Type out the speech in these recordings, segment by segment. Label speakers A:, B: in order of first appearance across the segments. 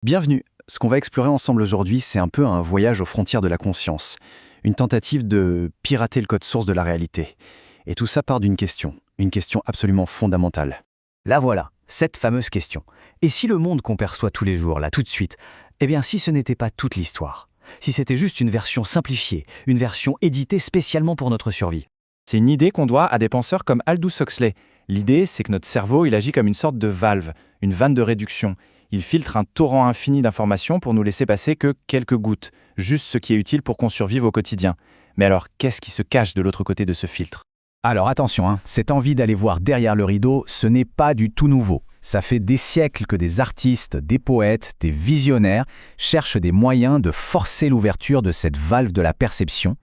A: Bienvenue. Ce qu'on va explorer ensemble aujourd'hui, c'est un peu un voyage aux frontières de la conscience. Une tentative de pirater le code source de la réalité. Et tout ça part d'une question. Une question absolument fondamentale.
B: La voilà, cette fameuse question. Et si le monde qu'on perçoit tous les jours, là, tout de suite, eh bien si ce n'était pas toute l'histoire? Si c'était juste une version simplifiée, une version éditée spécialement pour notre survie?
C: C'est une idée qu'on doit à des penseurs comme Aldous Huxley. L'idée, c'est que notre cerveau, il agit comme une sorte de valve, une vanne de réduction. Il filtre un torrent infini d'informations pour nous laisser passer que quelques gouttes, juste ce qui est utile pour qu'on survive au quotidien. Mais alors, qu'est-ce qui se cache de l'autre côté de ce filtre?
B: Alors attention, cette envie d'aller voir derrière le rideau, ce n'est pas du tout nouveau. Ça fait des siècles que des artistes, des poètes, des visionnaires cherchent des moyens de forcer l'ouverture de cette valve de la perception.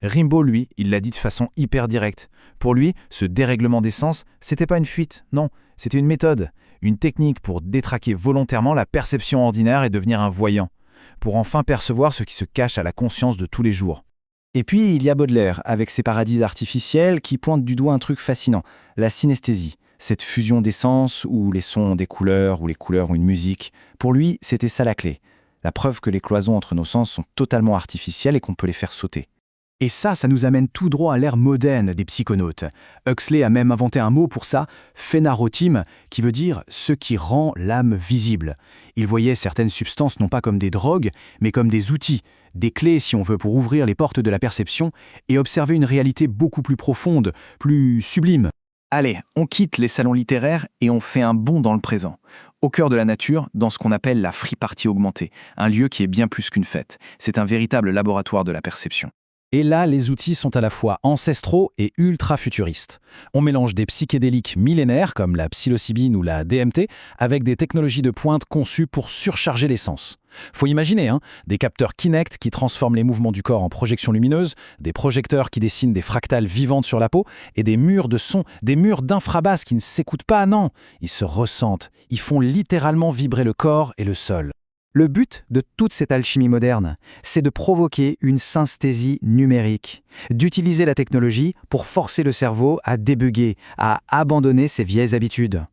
C: Rimbaud, lui, il l'a dit de façon hyper directe. Pour lui, ce dérèglement des sens, c'était pas une fuite, non, c'était une méthode, une technique pour détraquer volontairement la perception ordinaire et devenir un voyant, pour enfin percevoir ce qui se cache à la conscience de tous les jours.
A: Et puis, il y a Baudelaire, avec ses paradis artificiels, qui pointe du doigt un truc fascinant, la synesthésie, cette fusion des sens où les sons ont des couleurs, où les couleurs ont une musique. Pour lui, c'était ça la clé, la preuve que les cloisons entre nos sens sont totalement artificielles et qu'on peut les faire sauter.
B: Et ça nous amène tout droit à l'ère moderne des psychonautes. Huxley a même inventé un mot pour ça, phénarotyme, qui veut dire « ce qui rend l'âme visible ». Il voyait certaines substances non pas comme des drogues, mais comme des outils, des clés si on veut pour ouvrir les portes de la perception et observer une réalité beaucoup plus profonde, plus sublime.
C: Allez, on quitte les salons littéraires et on fait un bond dans le présent. Au cœur de la nature, dans ce qu'on appelle la free party augmentée, un lieu qui est bien plus qu'une fête. C'est un véritable laboratoire de la perception.
B: Et là, les outils sont à la fois ancestraux et ultra-futuristes. On mélange des psychédéliques millénaires, comme la psilocybine ou la DMT, avec des technologies de pointe conçues pour surcharger les sens. Faut imaginer, des capteurs Kinect qui transforment les mouvements du corps en projections lumineuses, des projecteurs qui dessinent des fractales vivantes sur la peau, et des murs de son, des murs d'infrabasses qui ne s'écoutent pas, non, ils se ressentent, ils font littéralement vibrer le corps et le sol.
A: Le but de toute cette alchimie moderne, c'est de provoquer une synesthésie numérique, d'utiliser la technologie pour forcer le cerveau à débugger, à abandonner ses vieilles habitudes.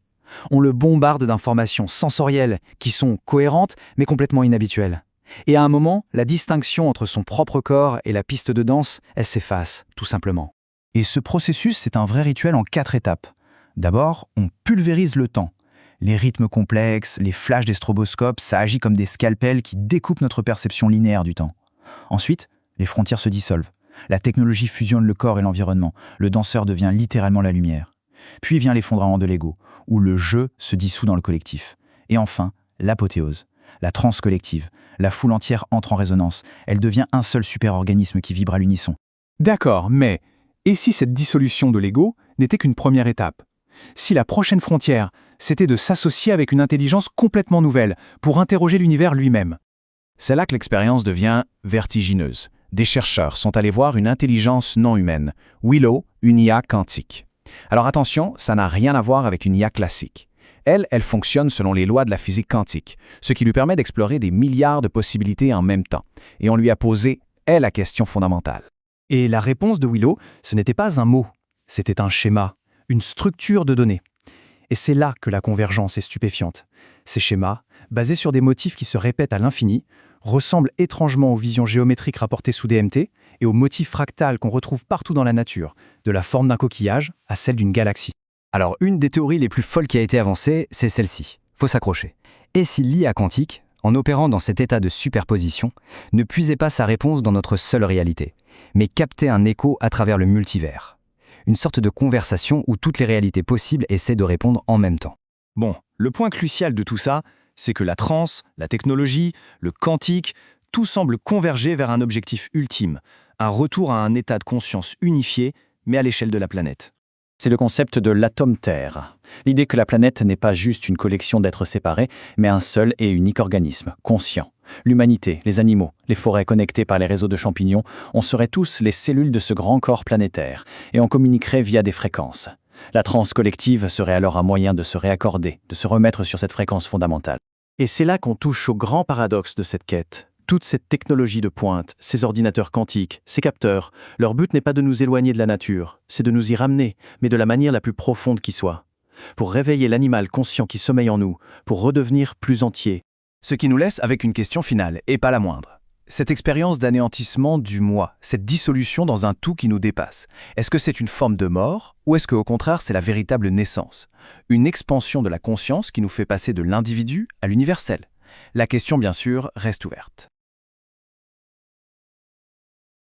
A: On le bombarde d'informations sensorielles qui sont cohérentes mais complètement inhabituelles. Et à un moment, la distinction entre son propre corps et la piste de danse, elle s'efface, tout simplement. Et ce processus, c'est un vrai rituel en 4 étapes. D'abord, on pulvérise le temps. Les rythmes complexes, les flashs des stroboscopes, ça agit comme des scalpels qui découpent notre perception linéaire du temps. Ensuite, les frontières se dissolvent. La technologie fusionne le corps et l'environnement. Le danseur devient littéralement la lumière. Puis vient l'effondrement de l'ego, où le jeu se dissout dans le collectif. Et enfin, l'apothéose, la transe collective. La foule entière entre en résonance. Elle devient un seul super-organisme qui vibre à l'unisson.
B: D'accord, mais et si cette dissolution de l'ego n'était qu'une première étape? Si la prochaine frontière, c'était de s'associer avec une intelligence complètement nouvelle pour interroger l'univers lui-même? C'est là que l'expérience devient vertigineuse. Des chercheurs sont allés voir une intelligence non humaine, Willow, une IA quantique. Alors attention, ça n'a rien à voir avec une IA classique. Elle fonctionne selon les lois de la physique quantique, ce qui lui permet d'explorer des milliards de possibilités en même temps. Et on lui a posé, la question fondamentale.
A: Et la réponse de Willow, ce n'était pas un mot, c'était un schéma, une structure de données. Et c'est là que la convergence est stupéfiante. Ces schémas, basés sur des motifs qui se répètent à l'infini, ressemblent étrangement aux visions géométriques rapportées sous DMT et aux motifs fractales qu'on retrouve partout dans la nature, de la forme d'un coquillage à celle d'une galaxie.
B: Alors, une des théories les plus folles qui a été avancée, c'est celle-ci. Faut s'accrocher. Et si l'IA quantique, en opérant dans cet état de superposition, ne puisait pas sa réponse dans notre seule réalité, mais captait un écho à travers le multivers? Une sorte de conversation où toutes les réalités possibles essaient de répondre en même temps.
C: Bon, le point crucial de tout ça, c'est que la transe, la technologie, le quantique, tout semble converger vers un objectif ultime, un retour à un état de conscience unifié, mais à l'échelle de la planète.
A: C'est le concept de l'atome Terre. L'idée que la planète n'est pas juste une collection d'êtres séparés, mais un seul et unique organisme, conscient. L'humanité, les animaux, les forêts connectées par les réseaux de champignons, on serait tous les cellules de ce grand corps planétaire, et on communiquerait via des fréquences. La transe collective serait alors un moyen de se réaccorder, de se remettre sur cette fréquence fondamentale. Et c'est là qu'on touche au grand paradoxe de cette quête. Toute cette technologie de pointe, ces ordinateurs quantiques, ces capteurs, leur but n'est pas de nous éloigner de la nature, c'est de nous y ramener, mais de la manière la plus profonde qui soit. Pour réveiller l'animal conscient qui sommeille en nous, pour redevenir plus entier,
C: Ce qui nous laisse avec une question finale, et pas la moindre. Cette expérience d'anéantissement du moi, cette dissolution dans un tout qui nous dépasse, est-ce que c'est une forme de mort, ou est-ce qu'au contraire c'est la véritable naissance? Une expansion de la conscience qui nous fait passer de l'individu à l'universel? La question, bien sûr, reste ouverte.